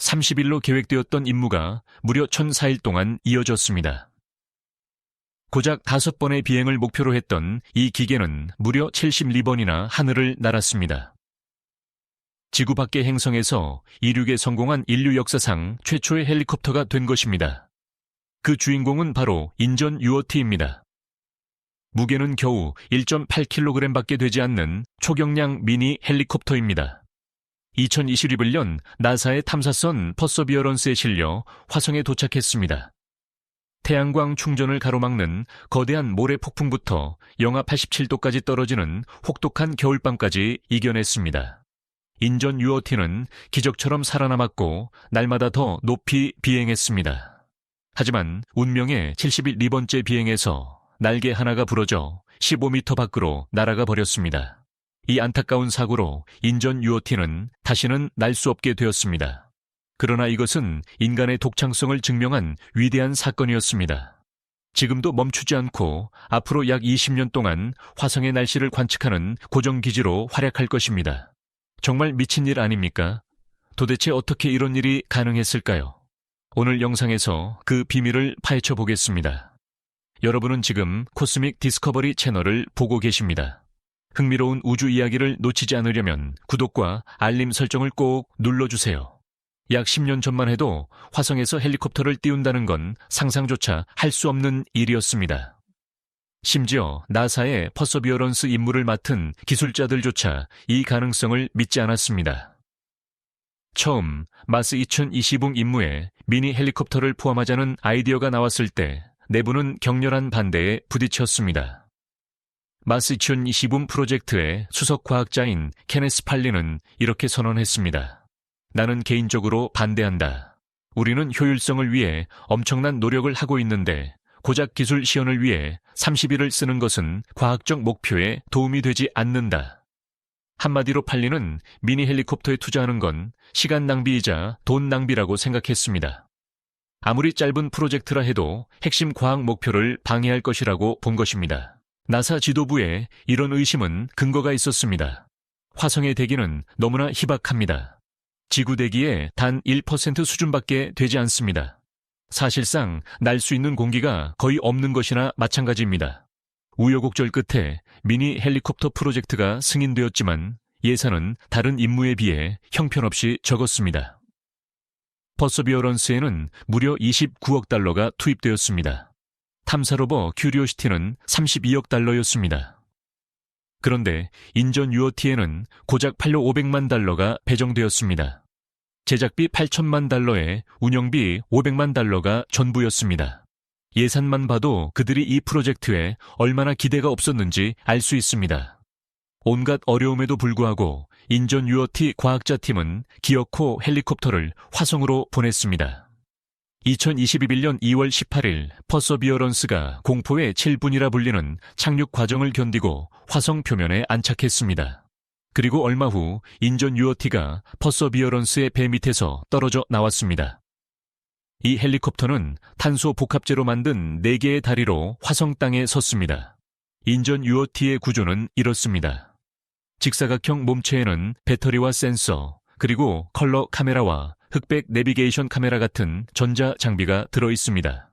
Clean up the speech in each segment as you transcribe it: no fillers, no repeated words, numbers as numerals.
30일로 계획되었던 임무가 무려 1,004일 동안 이어졌습니다. 고작 5번의 비행을 목표로 했던 이 기계는 무려 74번이나 하늘을 날았습니다. 지구 밖의 행성에서 이륙에 성공한 인류 역사상 최초의 헬리콥터가 된 것입니다. 그 주인공은 바로 인전 UOT입니다. 무게는 겨우 1.8kg밖에 되지 않는 초경량 미니 헬리콥터입니다. 2021년 나사의 탐사선 퍼서비어런스에 실려 화성에 도착했습니다. 태양광 충전을 가로막는 거대한 모래 폭풍부터 영하 87도까지 떨어지는 혹독한 겨울밤까지 이겨냈습니다. 인전 UOT는 기적처럼 살아남았고 날마다 더 높이 비행했습니다. 하지만 운명의 70일 2번째 비행에서 날개 하나가 부러져 15m 밖으로 날아가 버렸습니다. 이 안타까운 사고로 인전 UOT는 다시는 날 수 없게 되었습니다. 그러나 이것은 인간의 독창성을 증명한 위대한 사건이었습니다. 지금도 멈추지 않고 앞으로 약 20년 동안 화성의 날씨를 관측하는 고정기지로 활약할 것입니다. 정말 미친 일 아닙니까? 도대체 어떻게 이런 일이 가능했을까요? 오늘 영상에서 그 비밀을 파헤쳐 보겠습니다. 여러분은 지금 코스믹 디스커버리 채널을 보고 계십니다. 흥미로운 우주 이야기를 놓치지 않으려면 구독과 알림 설정을 꼭 눌러주세요. 약 10년 전만 해도 화성에서 헬리콥터를 띄운다는 건 상상조차 할 수 없는 일이었습니다. 심지어 나사의 퍼서비어런스 임무를 맡은 기술자들조차 이 가능성을 믿지 않았습니다. 처음 마스 2020 임무에 미니 헬리콥터를 포함하자는 아이디어가 나왔을 때 내부는 격렬한 반대에 부딪혔습니다. 마스 2020 프로젝트의 수석 과학자인 케네스 팔리는 이렇게 선언했습니다. 나는 개인적으로 반대한다. 우리는 효율성을 위해 엄청난 노력을 하고 있는데 고작 기술 시연을 위해 30일을 쓰는 것은 과학적 목표에 도움이 되지 않는다. 한마디로 팔리는 미니 헬리콥터에 투자하는 건 시간 낭비이자 돈 낭비라고 생각했습니다. 아무리 짧은 프로젝트라 해도 핵심 과학 목표를 방해할 것이라고 본 것입니다. 나사 지도부에 이런 의심은 근거가 있었습니다. 화성의 대기는 너무나 희박합니다. 지구 대기의 단 1% 수준밖에 되지 않습니다. 사실상 날 수 있는 공기가 거의 없는 것이나 마찬가지입니다. 우여곡절 끝에 미니 헬리콥터 프로젝트가 승인되었지만 예산은 다른 임무에 비해 형편없이 적었습니다. 퍼서비어런스에는 무려 29억 달러가 투입되었습니다. 탐사로버 큐리오시티는 32억 달러였습니다. 그런데 인전 UOT에는 고작 8억 500만 달러가 배정되었습니다. 제작비 8천만 달러에 운영비 500만 달러가 전부였습니다. 예산만 봐도 그들이 이 프로젝트에 얼마나 기대가 없었는지 알 수 있습니다. 온갖 어려움에도 불구하고 인전 UOT 과학자팀은 기어코 헬리콥터를 화성으로 보냈습니다. 2021년 2월 18일 퍼서비어런스가 공포의 7분이라 불리는 착륙 과정을 견디고 화성 표면에 안착했습니다. 그리고 얼마 후 인전 UOT가 퍼서비어런스의 배 밑에서 떨어져 나왔습니다. 이 헬리콥터는 탄소 복합재로 만든 4개의 다리로 화성 땅에 섰습니다. 인전 UOT의 구조는 이렇습니다. 직사각형 몸체에는 배터리와 센서, 그리고 컬러 카메라와 흑백 내비게이션 카메라 같은 전자 장비가 들어 있습니다.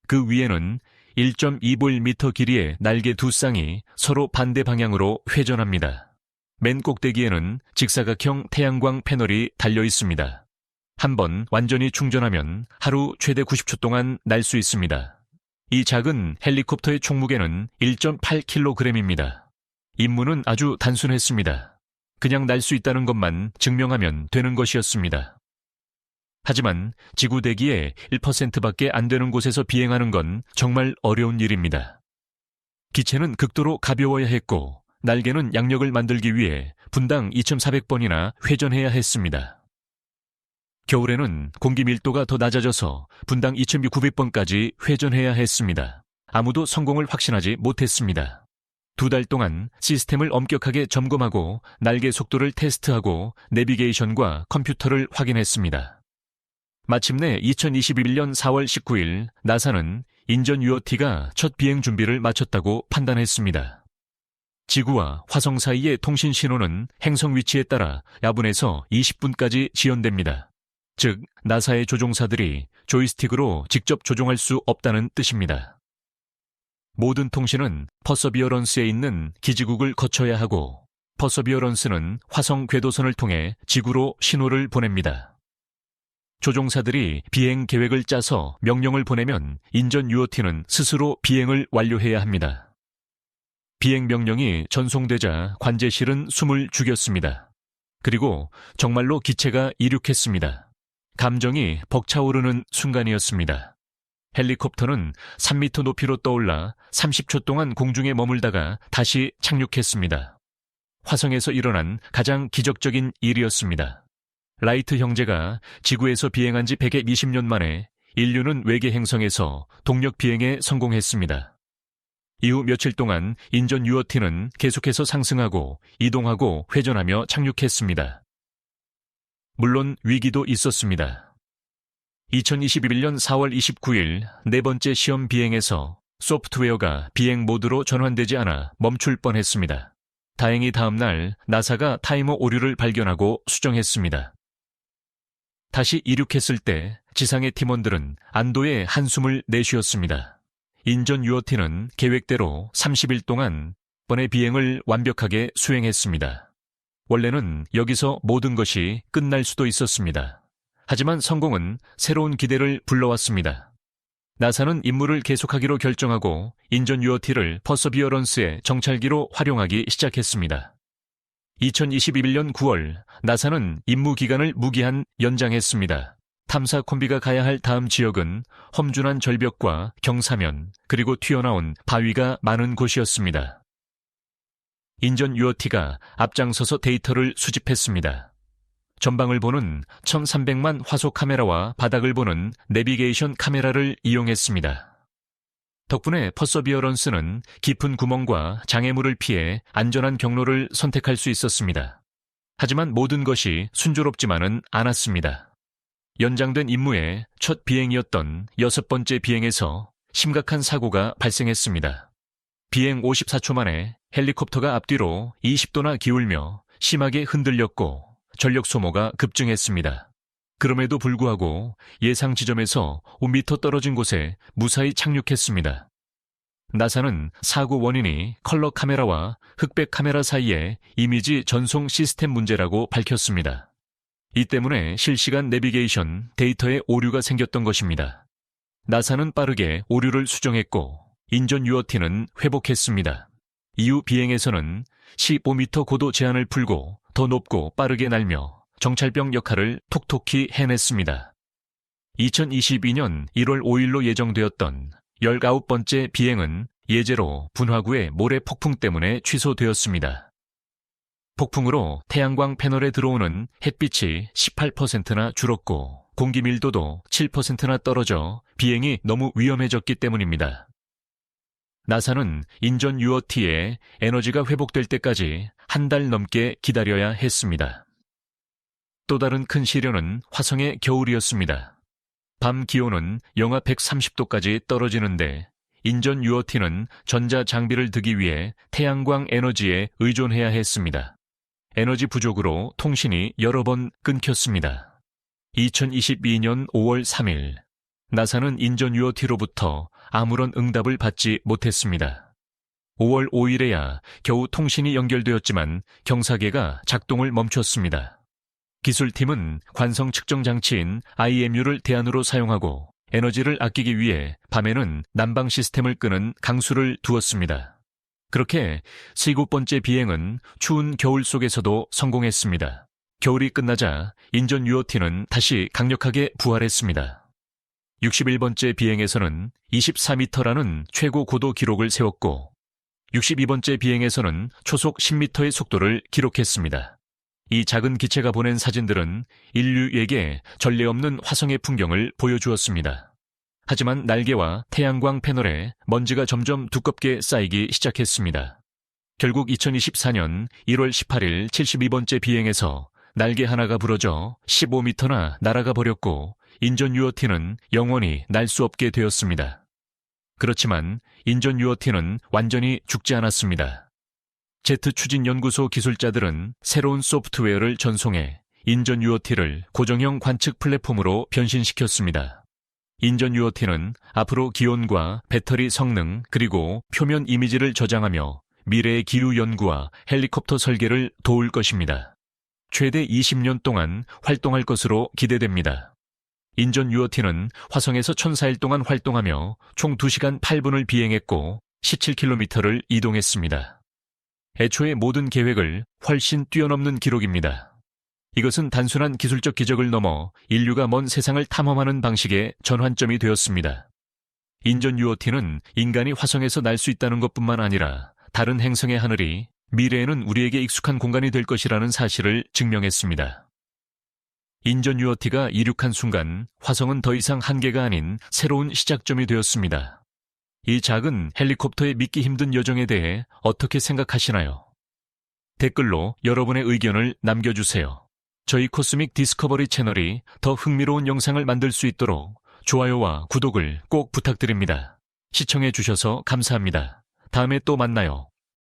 그 위에는 1.2m 길이의 날개 2쌍이 서로 반대 방향으로 회전합니다. 맨 꼭대기에는 직사각형 태양광 패널이 달려 있습니다. 한번 완전히 충전하면 하루 최대 90초 동안 날 수 있습니다. 이 작은 헬리콥터의 총무게는 1.8kg입니다. 임무는 아주 단순했습니다. 그냥 날 수 있다는 것만 증명하면 되는 것이었습니다. 하지만 지구 대기의 1%밖에 안 되는 곳에서 비행하는 건 정말 어려운 일입니다. 기체는 극도로 가벼워야 했고 날개는 양력을 만들기 위해 분당 2,400번이나 회전해야 했습니다. 겨울에는 공기 밀도가 더 낮아져서 분당 2,900번까지 회전해야 했습니다. 아무도 성공을 확신하지 못했습니다. 2달 동안 시스템을 엄격하게 점검하고 날개 속도를 테스트하고 내비게이션과 컴퓨터를 확인했습니다. 마침내 2021년 4월 19일 나사는 인전 UOT가 첫 비행 준비를 마쳤다고 판단했습니다. 지구와 화성 사이의 통신 신호는 행성 위치에 따라 야분에서 20분까지 지연됩니다. 즉 나사의 조종사들이 조이스틱으로 직접 조종할 수 없다는 뜻입니다. 모든 통신은 퍼서비어런스에 있는 기지국을 거쳐야 하고 퍼서비어런스는 화성 궤도선을 통해 지구로 신호를 보냅니다. 조종사들이 비행 계획을 짜서 명령을 보내면 인전 UOT는 스스로 비행을 완료해야 합니다. 비행 명령이 전송되자 관제실은 숨을 죽였습니다. 그리고 정말로 기체가 이륙했습니다. 감정이 벅차오르는 순간이었습니다. 헬리콥터는 3m 높이로 떠올라 30초 동안 공중에 머물다가 다시 착륙했습니다. 화성에서 일어난 가장 기적적인 일이었습니다. 라이트 형제가 지구에서 비행한 지 120년 만에 인류는 외계 행성에서 동력 비행에 성공했습니다. 이후 며칠 동안 인전 UOT는 계속해서 상승하고 이동하고 회전하며 착륙했습니다. 물론 위기도 있었습니다. 2021년 4월 29일 네 번째 시험 비행에서 소프트웨어가 비행 모드로 전환되지 않아 멈출 뻔했습니다. 다행히 다음 날 나사가 타이머 오류를 발견하고 수정했습니다. 다시 이륙했을 때 지상의 팀원들은 안도의 한숨을 내쉬었습니다. 인전 UOT는 계획대로 30일 동안 번의 비행을 완벽하게 수행했습니다. 원래는 여기서 모든 것이 끝날 수도 있었습니다. 하지만 성공은 새로운 기대를 불러왔습니다. 나사는 임무를 계속하기로 결정하고 인전 UOT를 퍼서비어런스의 정찰기로 활용하기 시작했습니다. 2021년 9월 나사는 임무 기간을 무기한 연장했습니다. 탐사 콤비가 가야 할 다음 지역은 험준한 절벽과 경사면 그리고 튀어나온 바위가 많은 곳이었습니다. 인전 UOT가 앞장서서 데이터를 수집했습니다. 전방을 보는 1300만 화소 카메라와 바닥을 보는 내비게이션 카메라를 이용했습니다. 덕분에 퍼서비어런스는 깊은 구멍과 장애물을 피해 안전한 경로를 선택할 수 있었습니다. 하지만 모든 것이 순조롭지만은 않았습니다. 연장된 임무의 첫 비행이었던 6번째 비행에서 심각한 사고가 발생했습니다. 비행 54초 만에 헬리콥터가 앞뒤로 20도나 기울며 심하게 흔들렸고 전력 소모가 급증했습니다. 그럼에도 불구하고 예상 지점에서 5m 떨어진 곳에 무사히 착륙했습니다. 나사는 사고 원인이 컬러 카메라와 흑백 카메라 사이의 이미지 전송 시스템 문제라고 밝혔습니다. 이 때문에 실시간 내비게이션 데이터에 오류가 생겼던 것입니다. 나사는 빠르게 오류를 수정했고 인전 UOT는 회복했습니다. 이후 비행에서는 15m 고도 제한을 풀고 더 높고 빠르게 날며 정찰병 역할을 톡톡히 해냈습니다. 2022년 1월 5일로 예정되었던 19번째 비행은 예제로 분화구의 모래 폭풍 때문에 취소되었습니다. 폭풍으로 태양광 패널에 들어오는 햇빛이 18%나 줄었고 공기 밀도도 7%나 떨어져 비행이 너무 위험해졌기 때문입니다. 나사는 인전 UOT의 에너지가 회복될 때까지 한 달 넘게 기다려야 했습니다. 또 다른 큰 시련은 화성의 겨울이었습니다. 밤 기온은 영하 130도까지 떨어지는데 인전 UOT는 전자 장비를 드기 위해 태양광 에너지에 의존해야 했습니다. 에너지 부족으로 통신이 여러 번 끊겼습니다. 2022년 5월 3일 나사는 인전 UOT로부터 아무런 응답을 받지 못했습니다. 5월 5일에야 겨우 통신이 연결되었지만 경사계가 작동을 멈췄습니다. 기술팀은 관성 측정 장치인 IMU를 대안으로 사용하고 에너지를 아끼기 위해 밤에는 난방 시스템을 끄는 강수를 두었습니다. 그렇게 7번째 비행은 추운 겨울 속에서도 성공했습니다. 겨울이 끝나자 인전 UOT는 다시 강력하게 부활했습니다. 61번째 비행에서는 24m라는 최고 고도 기록을 세웠고 62번째 비행에서는 초속 10m의 속도를 기록했습니다. 이 작은 기체가 보낸 사진들은 인류에게 전례 없는 화성의 풍경을 보여주었습니다. 하지만 날개와 태양광 패널에 먼지가 점점 두껍게 쌓이기 시작했습니다. 결국 2024년 1월 18일 72번째 비행에서 날개 하나가 부러져 15m나 날아가 버렸고 인전 UOT는 영원히 날 수 없게 되었습니다. 그렇지만 인전 UOT는 완전히 죽지 않았습니다. 제트 추진 연구소 기술자들은 새로운 소프트웨어를 전송해 인전 UOT를 고정형 관측 플랫폼으로 변신시켰습니다. 인전 UOT는 앞으로 기온과 배터리 성능 그리고 표면 이미지를 저장하며 미래의 기후 연구와 헬리콥터 설계를 도울 것입니다. 최대 20년 동안 활동할 것으로 기대됩니다. 인전 UOT는 화성에서 1004일 동안 활동하며 총 2시간 8분을 비행했고 17km를 이동했습니다. 애초에 모든 계획을 훨씬 뛰어넘는 기록입니다. 이것은 단순한 기술적 기적을 넘어 인류가 먼 세상을 탐험하는 방식의 전환점이 되었습니다. 인전 UOT는 인간이 화성에서 날 수 있다는 것뿐만 아니라 다른 행성의 하늘이 미래에는 우리에게 익숙한 공간이 될 것이라는 사실을 증명했습니다. 인전 UOT가 이륙한 순간 화성은 더 이상 한계가 아닌 새로운 시작점이 되었습니다. 이 작은 헬리콥터의 믿기 힘든 여정에 대해 어떻게 생각하시나요? 댓글로 여러분의 의견을 남겨주세요. 저희 코스믹 디스커버리 채널이 더 흥미로운 영상을 만들 수 있도록 좋아요와 구독을 꼭 부탁드립니다. 시청해 주셔서 감사합니다. 다음에 또 만나요.